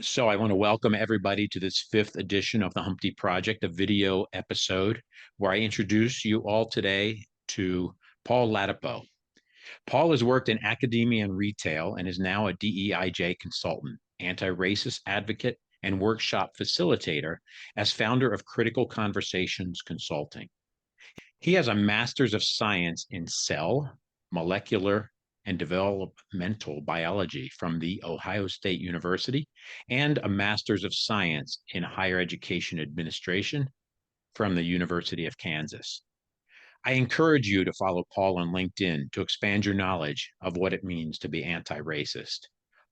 So I want to welcome everybody to this fifth edition of the Humpty Project, a video episode where I introduce you all today to Paul Ladipo. Paul has worked in academia and retail and is now a DEIJ consultant, anti-racist advocate, and workshop facilitator as founder of Critical Conversations Consulting. He has a master's of science in cell, molecular, and developmental biology from The Ohio State University and a master's of science in higher education administration from the University of Kansas. I encourage you to follow Paul on LinkedIn to expand your knowledge of what it means to be anti-racist.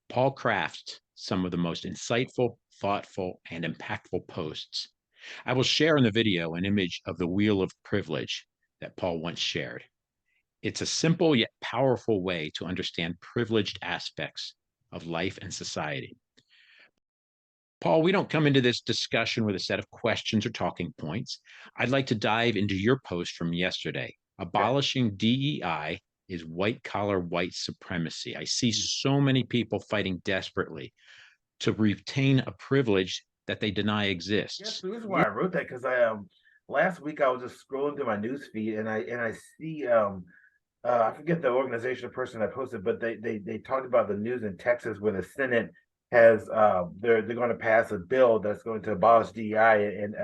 Paul crafts some of the most insightful, thoughtful, and impactful posts. I will share in the video an image of the wheel of privilege that Paul once shared. It's a simple yet powerful way to understand privileged aspects of life and society. Paul, we don't come into this discussion with a set of questions or talking points. I'd like to dive into your post from yesterday. Okay. Abolishing DEI is white collar white supremacy. I see so many people fighting desperately to retain a privilege that they deny Yes, exists. the reason why I wrote that because I last week I was just scrolling through my news feed and I see I forget the organization or person that posted, but they talked about the news in Texas where the Senate has they're going to pass a bill that's going to abolish DEI in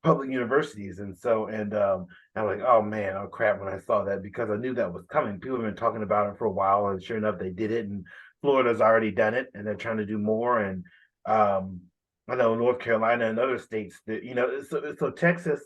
public universities, and so and I'm like, oh man, oh crap, when I saw that because I knew that was coming. People have been talking about it for a while, and sure enough, they did it, and Florida's already done it, and they're trying to do more, and um, I know North Carolina and other states that so Texas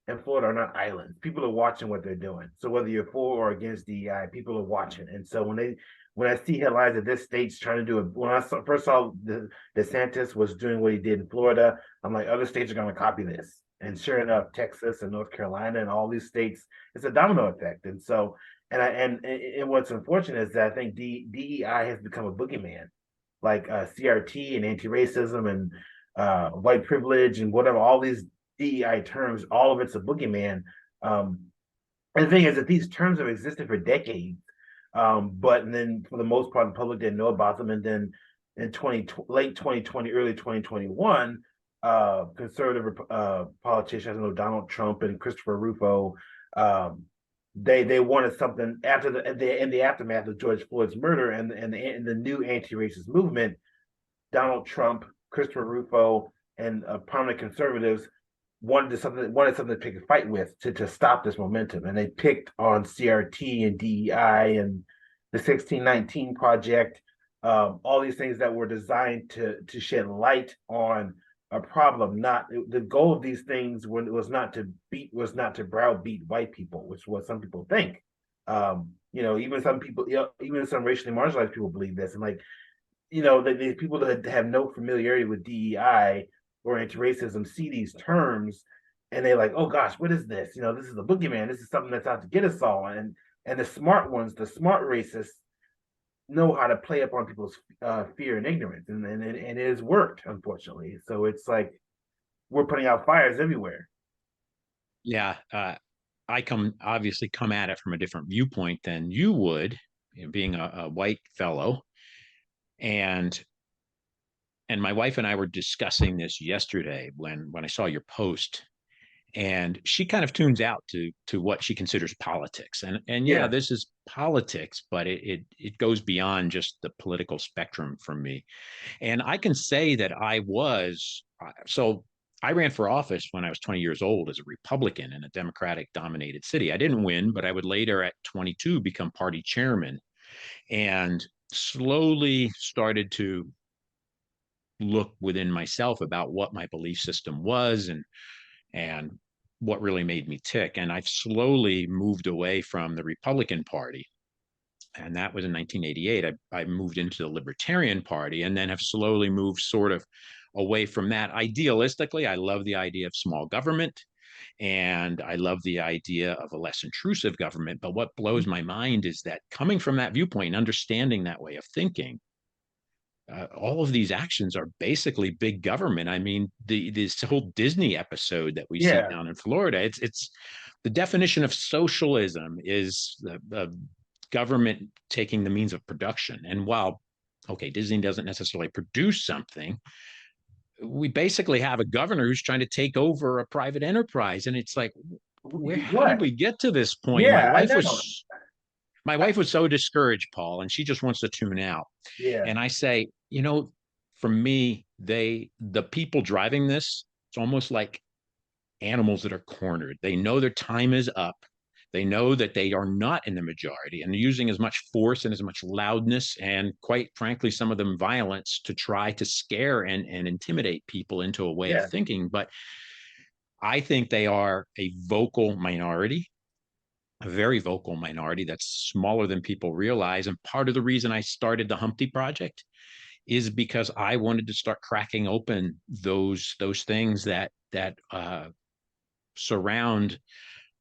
and Florida are not islands. People are watching what they're doing. So whether you're for or against DEI, people are watching, and so when I see headlines that this state's trying to do it, when first saw the DeSantis was doing what he did in Florida, I'm like, other states are going to copy this. And sure enough, Texas and North Carolina and all these states, it's a domino effect. And so, and what's unfortunate is that I think DEI has become a boogeyman, like CRT and anti-racism and white privilege and whatever. All these DEI terms, all of it's a boogeyman. Um, and the thing is that these terms have existed for decades, but then for the most part, the public didn't know about them. And then in late 2020, early 2021, conservative politicians, I know Donald Trump and Christopher Rufo, um, they wanted something after in the aftermath of George Floyd's murder and the new anti-racist movement. Donald Trump, Christopher Rufo, and prominent conservatives wanted something to pick a fight with to stop this momentum, and they picked on CRT and DEI and the 1619 project, all these things that were designed to shed light on a problem. Not the goal of these things was not to browbeat white people, which is what some people think. Even some people, even some racially marginalized people believe this, and like the people that have no familiarity with DEI or anti-racism see these terms and they're like, oh gosh, what is this? This is the boogeyman. This is something that's out to get us all. And the smart ones, the smart racists, know how to play up on people's fear and ignorance, and it has worked, unfortunately. So it's like we're putting out fires everywhere. Yeah, I obviously come at it from a different viewpoint than you would, being a white fellow. And my wife and I were discussing this yesterday when I saw your post, and she kind of tunes out to what she considers politics. And yeah, Yeah. this is politics, but it goes beyond just the political spectrum for me. And I can say that so I ran for office when I was 20 years old as a Republican in a Democratic dominated city. I didn't win, but I would later at 22 become party chairman and slowly started to look within myself about what my belief system was and what really made me tick. And I've slowly moved away from the Republican Party. And that was in 1988. I moved into the Libertarian Party and then have slowly moved sort of away from that. Idealistically, I love the idea of small government and I love the idea of a less intrusive government. But what blows my mind is that coming from that viewpoint, understanding that way of thinking, all of these actions are basically big government. I mean, this whole Disney episode that we see Yeah. down in Florida, it's the definition of socialism is the government taking the means of production. And while okay, Disney doesn't necessarily produce something. We basically have a governor who's trying to take over a private enterprise. And it's like, how did What? we get to this point? Yeah, I know. My wife was so discouraged, Paul, and she just wants to tune out. Yeah, And I say, for me, the people driving this, it's almost like animals that are cornered. They know their time is up. They know that they are not in the majority and using as much force and as much loudness and, quite frankly, some of them violence to try to scare and intimidate people into a way of yeah, thinking. But I think they are a vocal minority, a very vocal minority that's smaller than people realize. And part of the reason I started the Humpty Project is because I wanted to start cracking open those things that surround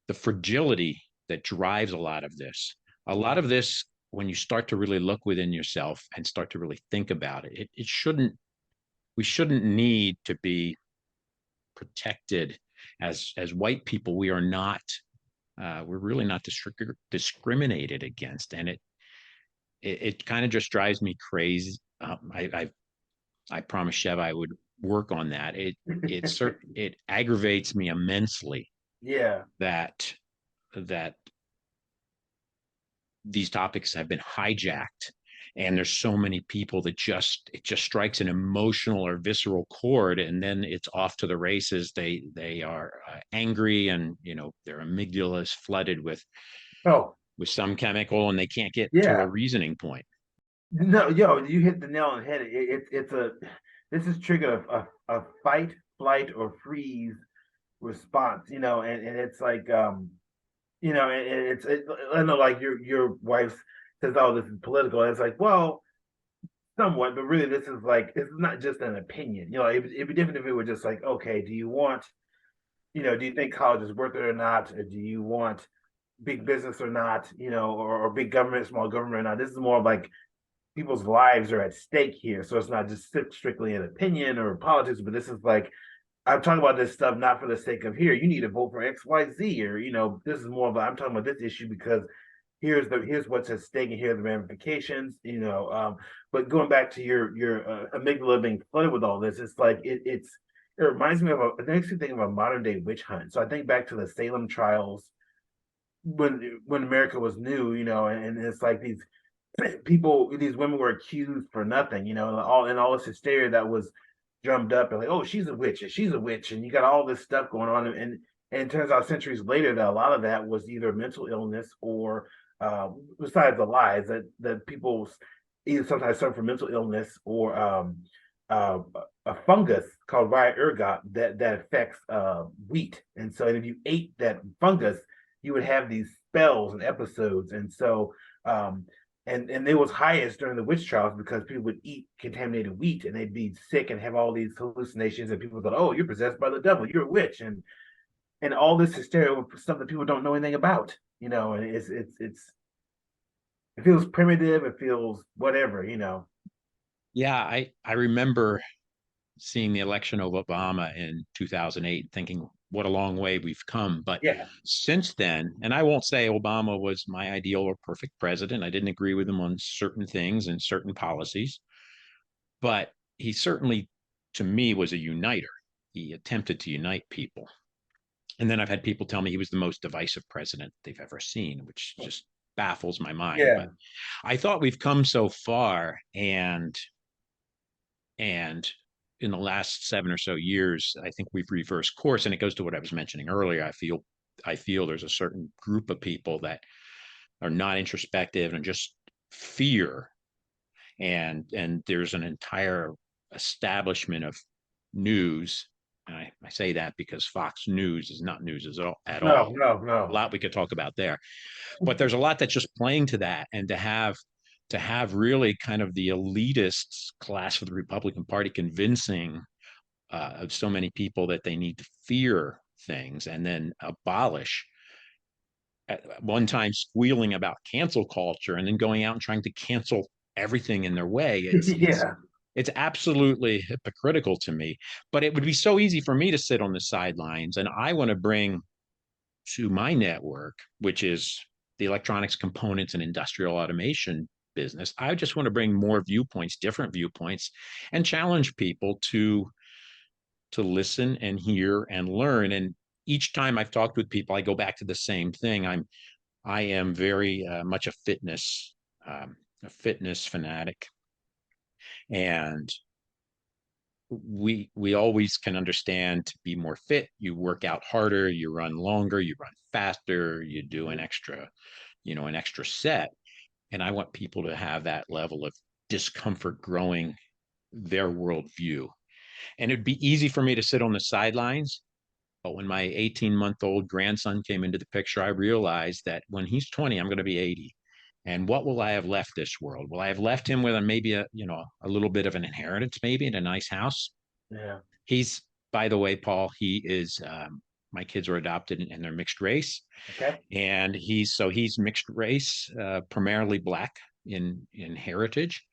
the fragility that drives a lot of this. A lot yeah, of this, when you start to really look within yourself and start to really think about it, it shouldn't, we shouldn't need to be protected as white people. We are not, we're really not discriminated against. And it kind of just drives me crazy. I promised Chev I would work on that. It aggravates me immensely yeah. that that these topics have been hijacked, and there's so many people that it just strikes an emotional or visceral chord, and then it's off to the races. They are angry, and their amygdala is flooded Oh, with some chemical, and they can't get to a yeah. reasoning point. No, yo, you hit the nail on the head. It's a this is trigger a fight, flight, or freeze response. And it's like I know like your wife says, "Oh, this is political." And it's like, well, somewhat, but really, this is like it's not just an opinion. It'd be different if it were just like, okay, do you want, do you think college is worth it or not, or do you want big business or not, or big government, small government or not? This is more like people's lives are at stake here. So it's not just strictly an opinion or politics, but this is like, I'm talking about this stuff not for the sake of here, you need to vote for XYZ, or, this is more of I'm talking about this issue because here's what's at stake and here are the ramifications, but going back to your amygdala being flooded with all this, it's like it reminds me of it makes me think of a modern day witch hunt. So I think back to the Salem trials when America was new, and it's like these women were accused for nothing, and all this hysteria that was drummed up, and like, oh, she's a witch, and she's a witch, and you got all this stuff going on, and it turns out centuries later that a lot of that was either mental illness or, besides the lies, that people either sometimes suffer from mental illness or uh, a fungus called rye ergot that affects wheat, and so if you ate that fungus, you would have these spells and episodes, and so and it was highest during the witch trials because people would eat contaminated wheat and they'd be sick and have all these hallucinations, and people thought, oh, you're possessed by the devil, you're a witch, and all this hysteria over stuff that people don't know anything about, and it feels primitive, it feels whatever. Yeah, I remember seeing the election of Obama in 2008, thinking what a long way we've come. But Yeah, since then, and I won't say Obama was my ideal or perfect president, I didn't agree with him on certain things and certain policies, but he certainly, to me, was a uniter. He attempted to unite people. And then I've had people tell me he was the most divisive president they've ever seen, which just baffles my mind. yeah, But I thought we've come so far, and in the last 7 or so years, I think we've reversed course. And it goes to what I was mentioning earlier. I feel there's a certain group of people that are not introspective and just fear. And there's an entire establishment of news. And I say that because Fox News is not news at no, all. no, A no. lot we could talk about there, but there's a lot that's just playing to that, and to have really kind of the elitist class of the Republican Party convincing of so many people that they need to fear things and then abolish, at one time squealing about cancel culture and then going out and trying to cancel everything in their way. Yeah, It's absolutely hypocritical to me. But it would be so easy for me to sit on the sidelines, and I want to bring to my network, which is the electronics components and industrial automation business. I just want to bring more viewpoints, different viewpoints, and challenge people to listen and hear and learn. And each time I've talked with people, I go back to the same thing. I am very much a fitness fanatic, and we always can understand to be more fit. You work out harder, you run longer, you run faster, you do an extra, an extra set. And I want people to have that level of discomfort growing their worldview. And it'd be easy for me to sit on the sidelines. But when my 18-month-old grandson came into the picture, I realized that when he's 20, I'm going to be 80. And what will I have left this world? Will I have left him with maybe a little bit of an inheritance, maybe in a nice house? Yeah. He's, by the way, Paul, he is, my kids are adopted and they're mixed race. Okay. And he's mixed race, primarily Black in heritage.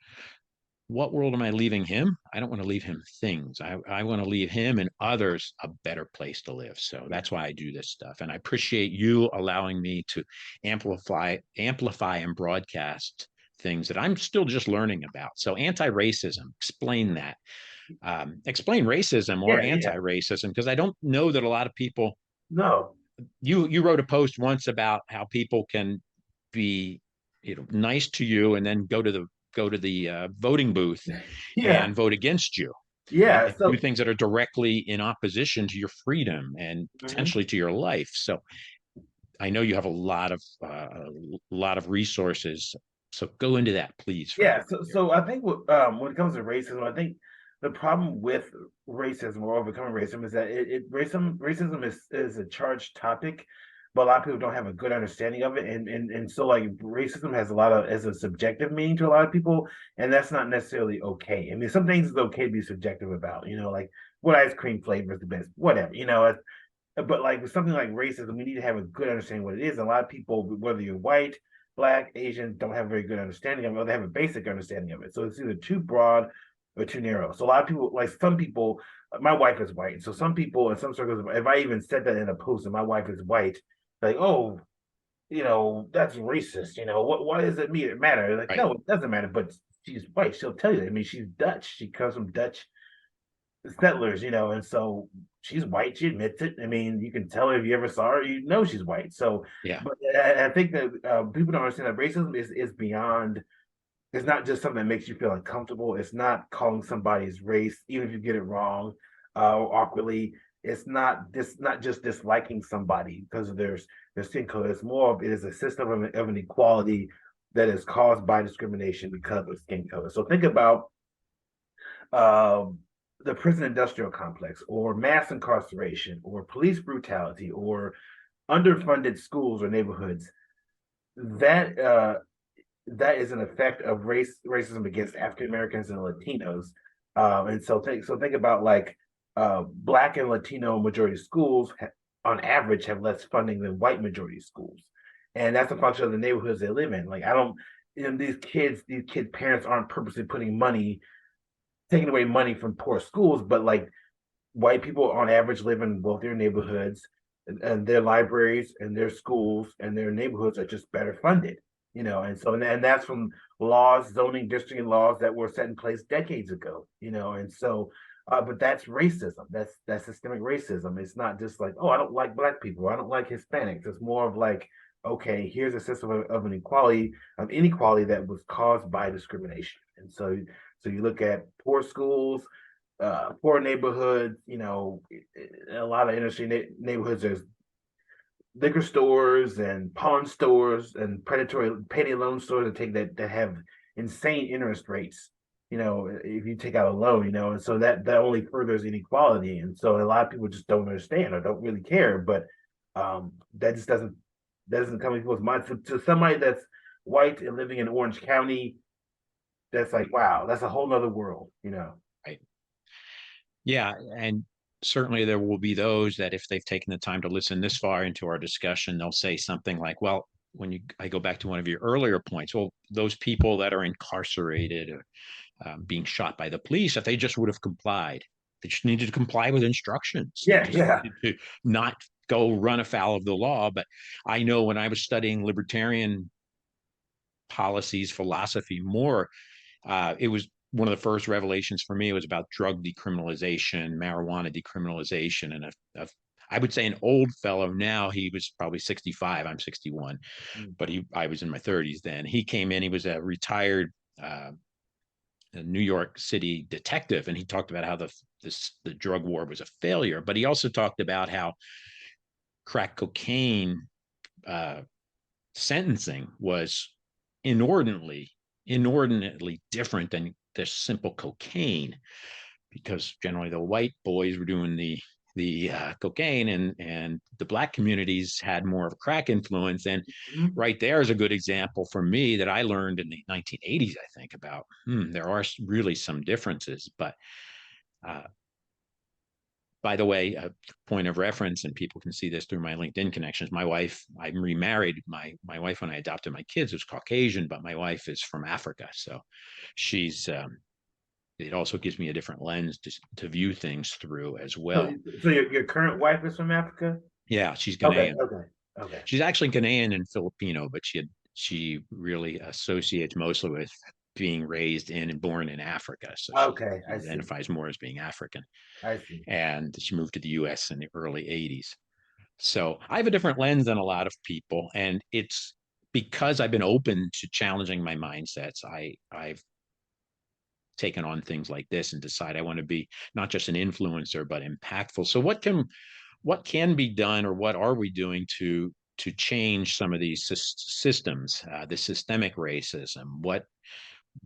What world am I leaving him? I don't want to leave him things. I want to leave him and others a better place to live. So that's why I do this stuff. And I appreciate you allowing me to amplify and broadcast things that I'm still just learning about. So anti-racism, explain that. Explain racism or Yeah. Yeah. anti-racism, because I don't know that a lot of people. No. You wrote a post once about how people can be nice to you and then go to the voting booth Yeah. and vote against you Yeah. and do So. things that are directly in opposition to your freedom and Mhm. potentially to your life. So I know you have a lot of resources. So go into that, please, for Yeah, everybody here. so I think when it comes to racism, I think the problem with racism or overcoming racism is that racism is a charged topic, but a lot of people don't have a good understanding of it, and so like racism has a lot of as a subjective meaning to a lot of people, and that's not necessarily okay. I mean, some things is okay to be subjective about, like what ice cream flavor is the best, whatever, but like with something like racism, we need to have a good understanding what it is. A lot of people, whether you're white, black, Asian, don't have a very good understanding of it, or they have a basic understanding of it. So it's either too broad or too narrow. So a lot of people, like some people, my wife is white. So some people in some circles, if I even said that in a post and my wife is white, like, oh, that's racist. What does it mean? It matter? Like, Right. no, it doesn't matter. But she's white. She'll tell you. I mean, she's Dutch. She comes from Dutch settlers, and so she's white. She admits it. I mean, you can tell her if you ever saw her, she's white. So, Yeah. but I think that people don't understand that racism is beyond. It's not just something that makes you feel uncomfortable. It's not calling somebody's race, even if you get it wrong or awkwardly. It's not just disliking somebody because of their skin color. It's more of it is a system of an equality that is caused by discrimination because of skin color. So think about um, the prison industrial complex, or mass incarceration, or police brutality, or underfunded schools or neighborhoods. That that is an effect of racism against African Americans and Latinos. And so think about like Black and Latino majority schools on average have less funding than white majority schools, and that's a function of the neighborhoods they live in. Like I don't, these kids' parents aren't purposely taking away money from poor schools, but like white people on average live in wealthier neighborhoods, and their libraries and their schools and their neighborhoods are just better funded, and so and that's from laws, zoning, districting laws that were set in place decades ago, and so but that's racism. That's systemic racism. It's not just like, oh, I don't like black people, I don't like Hispanics. It's more of like, okay, here's a system of inequality that was caused by discrimination. And so you look at poor schools, poor neighborhoods, a lot of inner city neighborhoods, there's liquor stores and pawn stores and predatory payday loan stores that have insane interest rates. If you take out a loan, and so that only furthers inequality. And so a lot of people just don't understand or don't really care. But that just doesn't come to people's minds. To somebody that's white and living in Orange County, that's like, wow, that's a whole nother world. Right. Yeah. And certainly there will be those that if they've taken the time to listen this far into our discussion, they'll say something like, well, I go back to one of your earlier points, well, those people that are incarcerated or being shot by the police, if they just would have complied, they just needed to comply with instructions. They Yeah, just yeah. needed to not go run afoul of the law. But I know when I was studying libertarian policies, philosophy more. It was one of the first revelations for me. It was about drug decriminalization, marijuana decriminalization, and I would say an old fellow now. He was probably 65. I'm 61, but I was in my 30s then. He came in. He was a retired New York City detective, and he talked about how the drug war was a failure. But he also talked about how crack cocaine sentencing was inordinately different than the simple cocaine, because generally the white boys were doing the cocaine, and the black communities had more of a crack influence. And Mhm. right there is a good example for me that I learned in the 1980s, I think, about there are really some differences. But uh, by the way, a point of reference, and people can see this through my LinkedIn connections. My wife, I'm remarried. My wife, when I adopted my kids, was Caucasian, but my wife is from Africa. So she's it also gives me a different lens to view things through as So, well. so your current wife is from Africa? Yeah, she's Okay, Ghanaian. okay, okay. She's actually Ghanaian and Filipino, but she really associates mostly with being raised in and born in Africa. So Okay, she I see. identifies more as being African. I see. And she moved to the US in the early 80s. So I have a different lens than a lot of people. And it's because I've been open to challenging my mindsets. I've taken on things like this and decide I want to be not just an influencer, but impactful. So what can be done, or what are we doing to change some of these systems, the systemic racism? What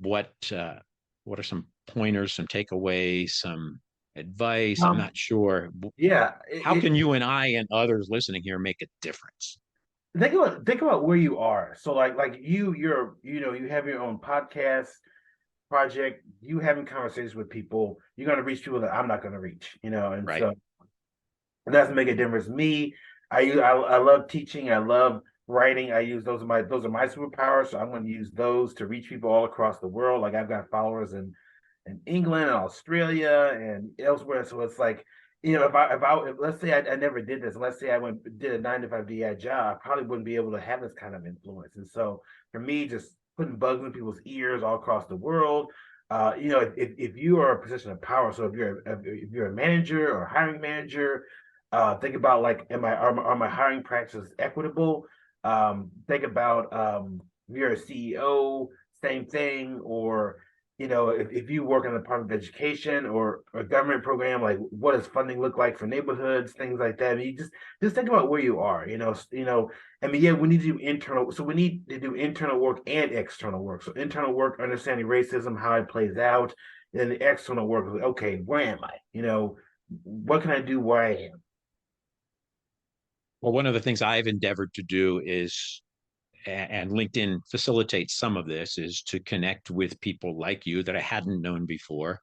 what are some pointers, some takeaways, some advice? I'm Um, not sure. yeah, How can you and I and others listening here make a difference? think about where you are. So like you have your own podcast project, you having conversations with people, you're gonna reach people that I'm not gonna reach, and Right. so it doesn't make a difference. Me, I love teaching, I love writing. I use those are my superpowers, so I'm gonna use those to reach people all across the world. Like I've got followers in England and Australia and elsewhere. So it's like, if let's say I never did this, let's say I did a 9 to 5 DI job, I probably wouldn't be able to have this kind of influence. And so for me, just putting bugs in people's ears all across the world. If you are a position of power, so if you're a manager or a hiring manager, think about like, are my hiring practices equitable? Think about if you're a CEO, same thing, or if you work in the Department of Education or a government program, like what does funding look like for neighborhoods, things like that. I mean, you just think about where you are. I mean, yeah, we need to do internal. So we need to do internal work and external work. So internal work, understanding racism, how it plays out, and then the external work is, okay, where am I? What can I do where I am? Well, one of the things I've endeavored to do is, and LinkedIn facilitates some of this, is to connect with people like you that I hadn't known before.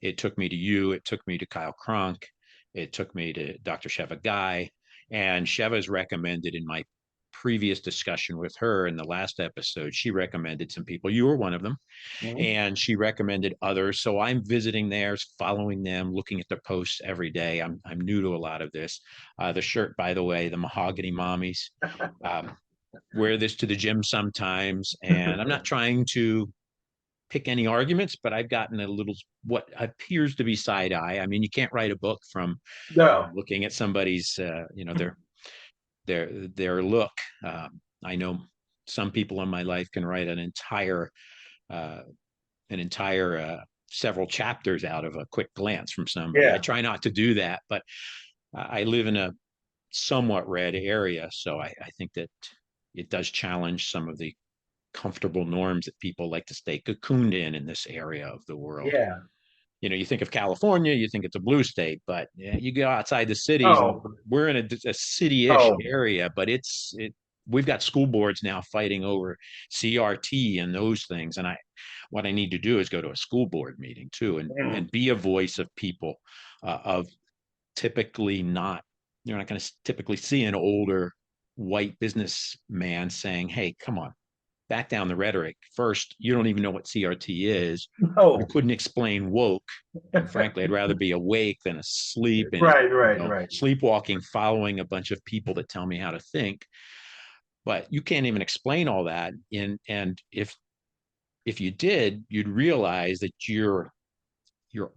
It took me to you. It took me to Kyle Cronk. It took me to Dr. Sheva Guy. And Sheva's recommended, in my previous discussion with her in the last episode, she recommended some people. You were one of them. Mhm. And she recommended others. So I'm visiting theirs, following them, looking at their posts every day. I'm new to a lot of this. The shirt, by the way, the Mahogany Mommies. Um, Wear this to the gym sometimes, and I'm not trying to pick any arguments, but I've gotten a little what appears to be side eye. I mean, you can't write a book from No. looking at somebody's, their look. I know some people in my life can write uh, an entire several chapters out of a quick glance from somebody. I Yeah. try not to do that, but I live in a somewhat red area, so I think that it does challenge some of the comfortable norms that people like to stay cocooned in this area of the world. Yeah. You think of California, you think it's a blue state, but yeah, you go outside the cities, and Oh. we're in a city-ish Oh. area, but we've got school boards now fighting over CRT and those things. And what I need to do is go to a school board meeting too, Mm. and be a voice of people, of typically not, you're not going to typically see an older white businessman saying, hey, come on, back down the rhetoric. First, you don't even know what CRT is. You No. couldn't explain woke. And frankly, I'd rather be awake than asleep and Right. Right. Right. sleepwalking, following a bunch of people that tell me how to think. but you can't even explain all that. And if you did, you'd realize that you're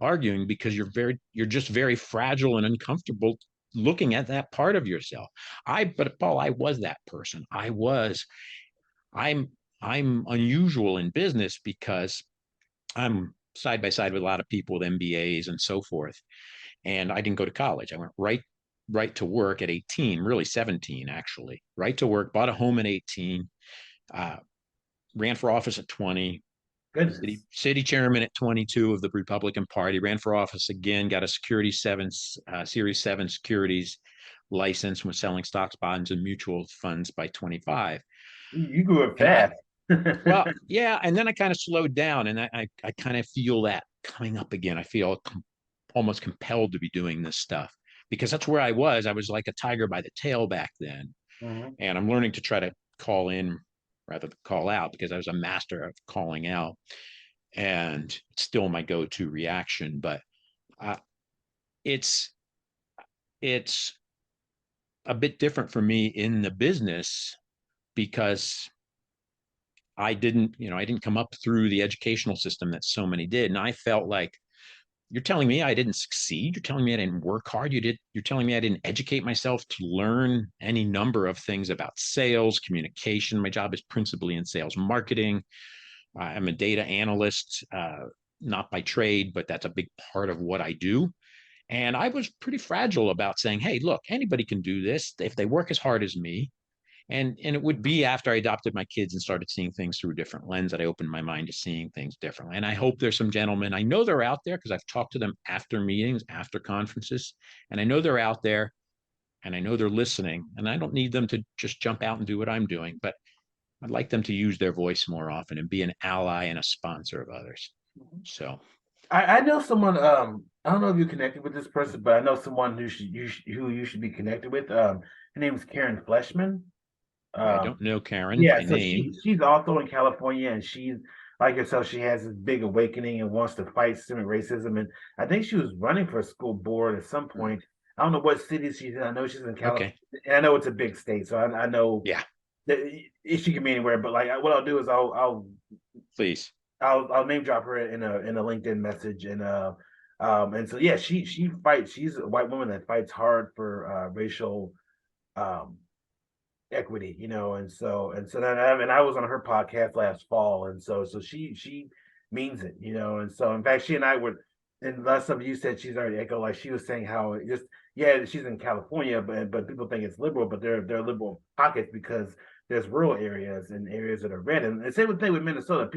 arguing because you're just very fragile and uncomfortable looking at that part of yourself. But Paul, I was that person. I'm I'm unusual in business because I'm side by side with a lot of people with MBAs and so forth. And I didn't go to college. I went right to work at 18, really 17 actually. Right to work, bought a home at 18, uh, ran for office at 20, Goodness. city chairman at 22 of the Republican Party, ran for office again, got a Series 7 securities license, was selling stocks, bonds, and mutual funds by 25. You grew up And fast. well, yeah. And then I kind of slowed down and I kind of feel that coming up again. I feel almost compelled to be doing this stuff because that's where I was. I was like a tiger by the tail back then. Mhm. And I'm learning to try to call in rather than call out because I was a master of calling out, and it's still my go-to reaction. But uh, it's it's a bit different for me in the business because I didn't come up through the educational system that so many did, and I felt like you're telling me I didn't succeed. You're telling me I didn't work hard. You're telling me I didn't educate myself to learn any number of things about sales, communication. My job is principally in sales marketing. I'm a data analyst, not by trade, but that's a big part of what I do. And I was pretty fragile about saying, hey, look, anybody can do this if they work as hard as me. And it would be after I adopted my kids and started seeing things through a different lens that I opened my mind to seeing things differently. And I hope there's some gentlemen, I know they're out there because I've talked to them after meetings, after conferences, and I know they're out there and I know they're listening. And I don't need them to just jump out and do what I'm doing, but I'd like them to use their voice more often and be an ally and a sponsor of others. So I know someone. I don't know if you're connected with this person, but I know someone who you should be connected with. Her name is Karen Fleshman. I Um, don't know Karen yeah, by so name. she's also in California, and she's like herself. She has this big awakening and wants to fight systemic racism. And I think she was running for a school board at some point. I don't know what city she's in. I know she's in California, Okay. and I know it's a big state, so I know Yeah, that she can be anywhere. But like, what I'll do is please. I'll name drop her in a LinkedIn message, and so yeah, she fights. She's a white woman that fights hard for racial um equity, and so then I was on her podcast last fall, and so she means it, and so in fact she and I were, and last time you said she's already echo, like she was saying how it just, yeah, she's in California, but people think it's liberal, but they're liberal pockets because there's rural areas and areas that are red, and the same thing with Minnesota.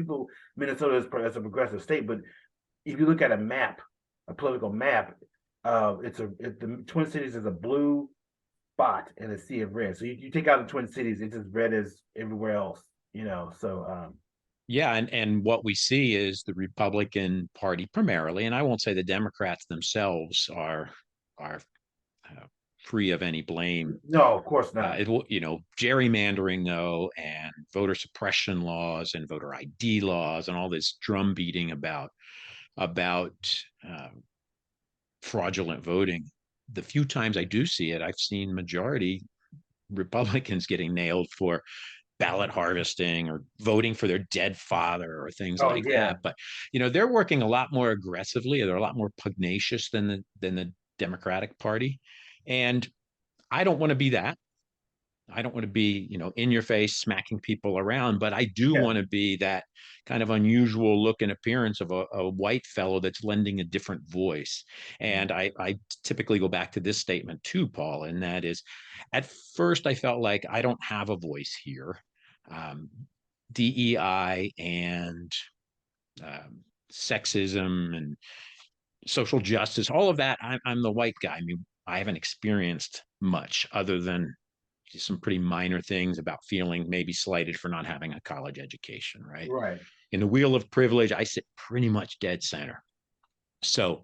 Minnesota is a progressive state, but if you look at a political map, the Twin Cities is a blue spot in a sea of red. So you take out the Twin Cities, it's as red as everywhere else, So Yeah, and what we see is the Republican Party primarily, and I won't say the Democrats themselves are free of any blame. no, of course not. Gerrymandering though, and voter suppression laws and voter ID laws, and all this drum beating about uh, fraudulent voting. The few times I do see it, I've seen majority Republicans getting nailed for ballot harvesting or voting for their dead father or things Oh like yeah, that. But they're working a lot more aggressively. They're a lot more pugnacious than the Democratic Party, and I don't want to be that. I don't want to be, in your face, smacking people around, but I do yeah. want to be that kind of unusual look and appearance of a white fellow that's lending a different voice. And I typically go back to this statement too, Paul, and that is at first I felt like I don't have a voice here. Um, DEI and sexism and social justice, all of that, I'm the white guy. I mean, I haven't experienced much other than some pretty minor things about feeling maybe slighted for not having a college education, right? Right. In the wheel of privilege, I sit pretty much dead center. So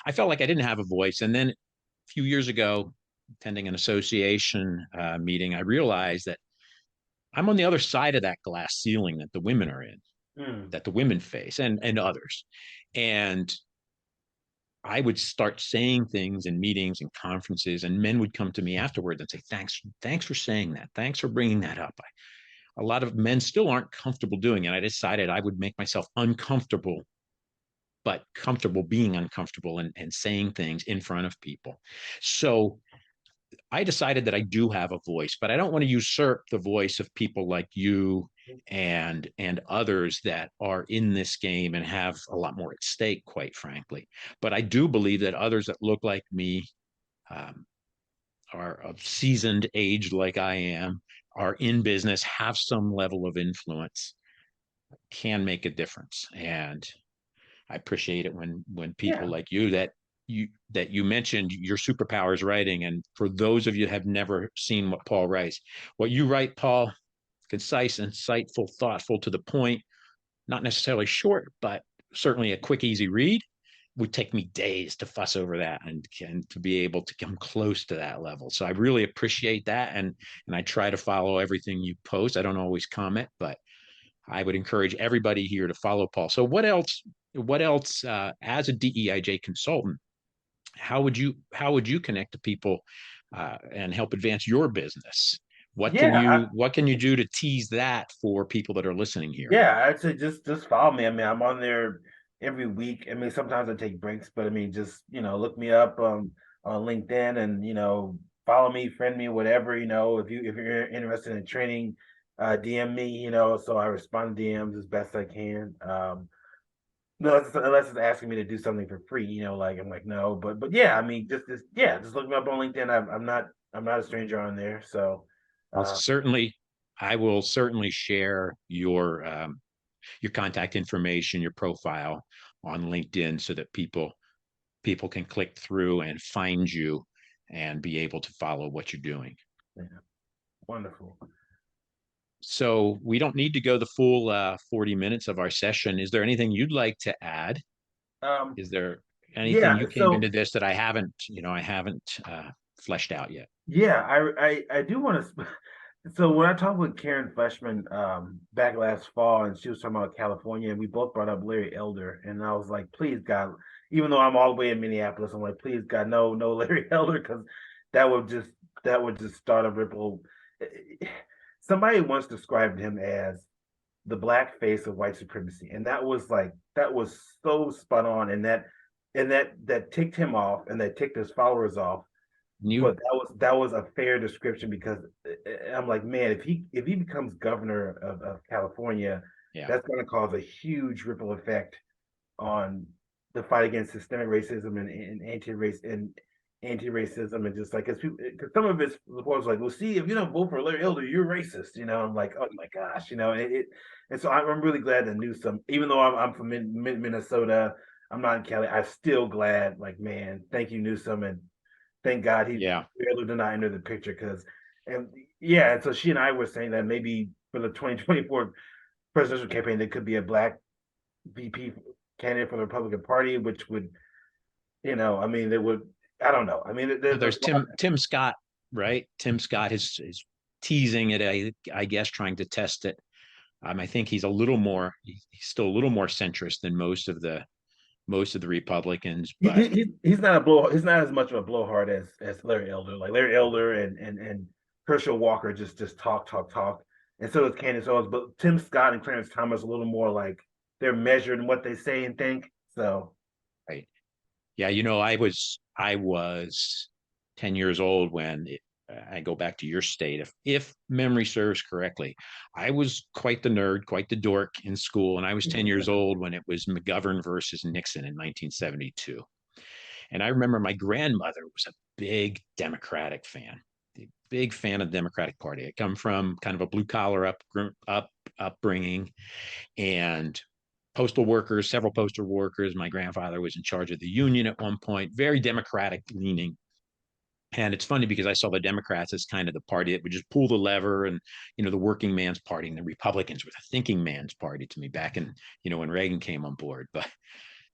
I felt like I didn't have a voice. And then a few years ago, attending an association meeting, I realized that I'm on the other side of that glass ceiling that the women are in, Mm. that the women face, and others. And I would start saying things in meetings and conferences, and men would come to me afterwards and say, thanks for saying that. Thanks for bringing that up. A lot of men still aren't comfortable doing it. I decided I would make myself uncomfortable, but comfortable being uncomfortable and saying things in front of people. So I decided that I do have a voice, but I don't want to usurp the voice of people like you and others that are in this game and have a lot more at stake, quite frankly. But I do believe that others that look like me, um, are of seasoned age like I am, are in business, have some level of influence, can make a difference. And I appreciate it when people Yeah. like you that you mentioned your superpower is writing. And for those of you who have never seen what Paul writes, what you write, Paul, concise, insightful, thoughtful, to the point, not necessarily short, but certainly a quick, easy read. Would take me days to fuss over that and to be able to come close to that level. So I really appreciate that, and I try to follow everything you post. I don't always comment, but I would encourage everybody here to follow Paul. So what else? What else? As a DEIJ consultant, how would you connect to people and help advance your business? Yeah. What can you do to tease that for people that are listening here? Yeah, I'd say just follow me. I mean, I'm on there every week. I mean, sometimes I take breaks, but I mean, just look me up on LinkedIn and follow me, friend me, whatever. If you're interested in training, DM me. So I respond to DMs as best I can. No, unless it's asking me to do something for free. Like I'm like no, but yeah, I mean, just look me up on LinkedIn. I'm not a stranger on there. So I'll uh, certainly, I will certainly share your contact information, your profile on LinkedIn so that people can click through and find you and be able to follow what you're doing. yeah, wonderful. So we don't need to go the full 40 minutes of our session. Is there anything you'd like to add? Um, Is there anything yeah. you came So into this that I haven't fleshed out yet? yeah, I do want to. So when I talked with Karen Fleshman back last fall, and she was talking about California, and we both brought up Larry Elder, and I was like, please God, even though I'm all the way in Minneapolis, I'm like, please God, no, no Larry Elder, because that would just that would just start a ripple. Somebody once described him as the black face of white supremacy, and that was so spot on, and that ticked him off, and that ticked his followers off, You, but that was a fair description because I'm like, man, if he becomes governor of California, yeah, that's going to cause a huge ripple effect on the fight against systemic racism and anti-racism and just like because some of his reports like, well, see, if you don't vote for Larry Elder, you're racist. I'm like, oh my gosh, and so I'm really glad that Newsom, even though I'm from Minnesota, I'm not in Cali. I'm still glad, like, man, thank you, Newsom, and thank God he yeah. barely did not enter the picture because, and yeah, and so she and I were saying that maybe for the 2024 presidential campaign, there could be a black VP candidate for the Republican Party, which would, I mean, it would, I don't know. I mean, There's there's Tim Scott, right? Tim Scott is teasing it, I guess, trying to test it. I think he's still a little more centrist than most of the Republicans, but he's not a blow. He's not as much of a blowhard as Larry Elder. Like Larry Elder and Herschel Walker just talk, and so is Candace Owens. But Tim Scott and Clarence Thomas a little more like they're measured in what they say and think. So right. Yeah, I was 10 years old when I go back to your state. If memory serves correctly, I was quite the nerd, quite the dork in school, and I was 10 years old when it was McGovern versus Nixon in 1972. And I remember my grandmother was a big Democratic fan, a big fan of the Democratic Party. I come from kind of a blue collar upbringing, and several postal workers. My grandfather was in charge of the union at one point, very Democratic leaning. And it's funny because I saw the Democrats as kind of the party that would just pull the lever, and the working man's party, and the Republicans were the thinking man's party to me back in, when Reagan came on board. But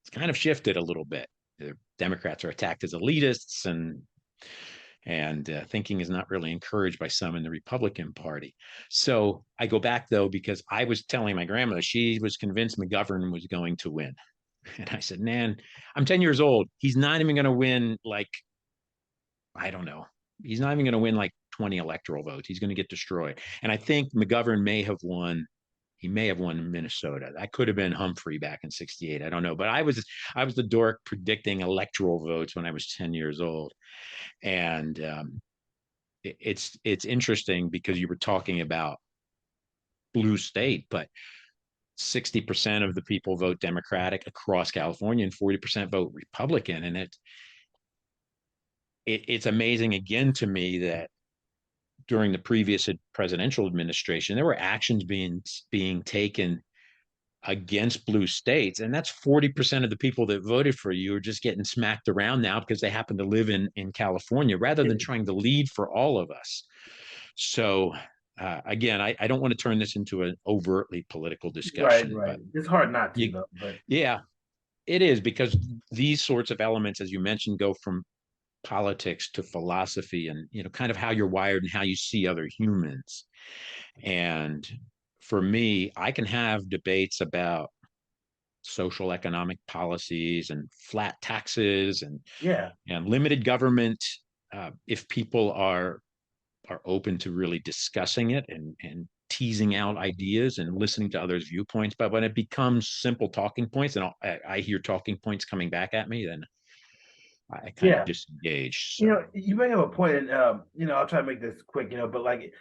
it's kind of shifted a little bit. The Democrats are attacked as elitists, and thinking is not really encouraged by some in the Republican Party. So I go back though because I was telling my grandmother she was convinced McGovern was going to win. And I said, man, I'm 10 years old. He's not even going to win, like, I don't know. He's not even going to win like 20 electoral votes. He's going to get destroyed. And I think McGovern may have won. He may have won Minnesota. That could have been Humphrey back in '68. I don't know. But I was the dork predicting electoral votes when I was 10 years old. And it's interesting because you were talking about blue state, but 60% of the people vote Democratic across California and 40% vote Republican. And it's amazing again to me that during the previous presidential administration, there were actions being taken against blue states. And that's 40% of the people that voted for you are just getting smacked around now because they happen to live in California rather than trying to lead for all of us. So again, I don't want to turn this into an overtly political discussion, Right. but It's hard not to you, though, but yeah, it is, because these sorts of elements, as you mentioned, go from politics to philosophy and, kind of how you're wired and how you see other humans. And for me, I can have debates about social economic policies and flat taxes yeah. and limited government, if people are open to really discussing it and teasing out ideas and listening to others' viewpoints. But when it becomes simple talking points and I hear talking points coming back at me, then I kind of Yeah. disengage. You So know, you bring up a point, and I'll try to make this quick, but like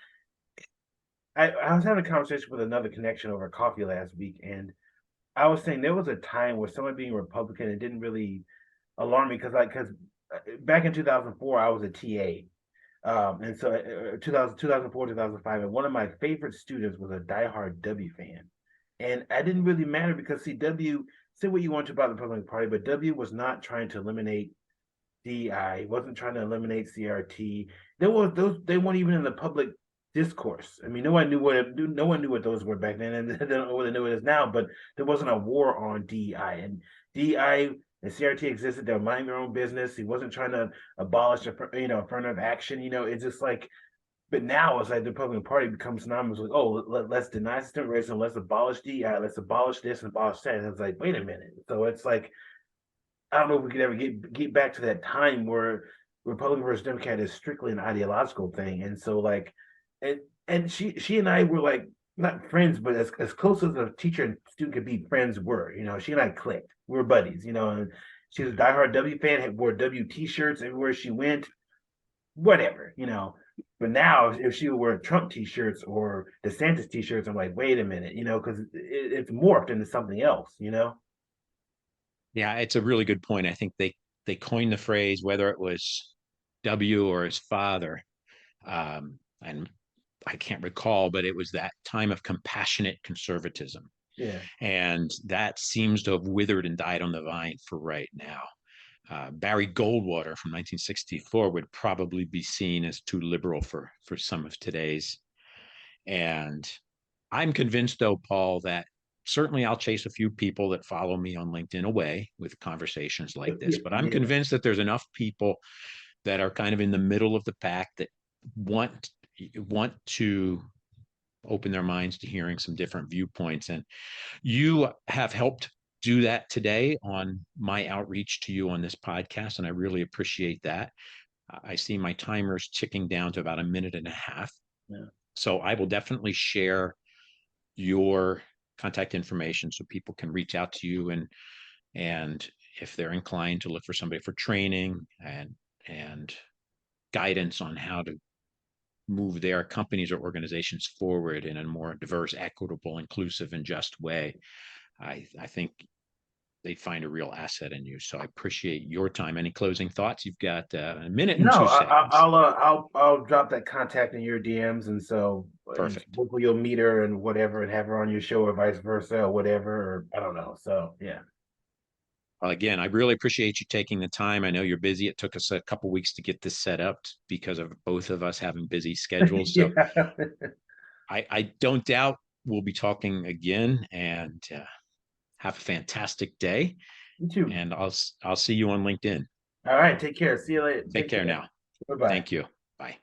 I was having a conversation with another connection over coffee last week, and I was saying there was a time where someone being Republican, it didn't really alarm me because back in 2004 I was a TA. And so 2004, 2005, and one of my favorite students was a diehard W fan. And I didn't really matter because see, W, say what you want to about the Republican Party, but W was not trying to eliminate DEI, wasn't trying to eliminate CRT. They weren't even in the public discourse. I mean, no one knew what those were back then, and they don't know what they know it is now. But there wasn't a war on DEI, and DEI and CRT existed. They were minding their own business. He wasn't trying to abolish affirmative action. It's just like. But now it's like the Republican Party becomes synonymous with, oh, let's deny systemic racism, let's abolish DEI, let's abolish this and abolish that. And it's like, wait a minute. So it's like I don't know if we could ever get back to that time where Republican versus Democrat is strictly an ideological thing. And so like and she and I were like not friends, but as close as a teacher and student could be friends were. She and I clicked. We were buddies, and she was a diehard W fan, had wore W t-shirts everywhere she went, whatever. But now if she would wear Trump t-shirts or DeSantis t-shirts, I'm like, wait a minute, because it's morphed into something else. yeah, it's a really good point. I think they coined the phrase, whether it was W or his father, and I can't recall, but it was that time of compassionate conservatism. Yeah. And that seems to have withered and died on the vine for right now. Barry Goldwater from 1964 would probably be seen as too liberal for some of today's. And I'm convinced, though, Paul, that certainly I'll chase a few people that follow me on LinkedIn away with conversations like this. But I'm Yeah. convinced that there's enough people that are kind of in the middle of the pack that want to open their minds to hearing some different viewpoints. And you have helped do that today on my outreach to you on this podcast, and I really appreciate that. I see my timer's ticking down to about a minute and a half. Yeah. So I will definitely share your contact information so people can reach out to you, and if they're inclined to look for somebody for training and guidance on how to move their companies or organizations forward in a more diverse, equitable, inclusive, and just way, I think they'd find a real asset in you. So I appreciate your time. Any closing thoughts? You've got a minute and No, 2 seconds. I'll drop that contact in your DMs, and so Perfect. hopefully you'll meet her and whatever, and have her on your show, or vice versa, or whatever, or I don't know. So yeah. Well, again, I really appreciate you taking the time. I know you're busy. It took us a couple weeks to get this set up because of both of us having busy schedules. So Yeah. I don't doubt we'll be talking again, and have a fantastic day. You too. And I'll see you on LinkedIn. All right. Take care. See you later. Take Take care care. now. Bye Thank you. Bye.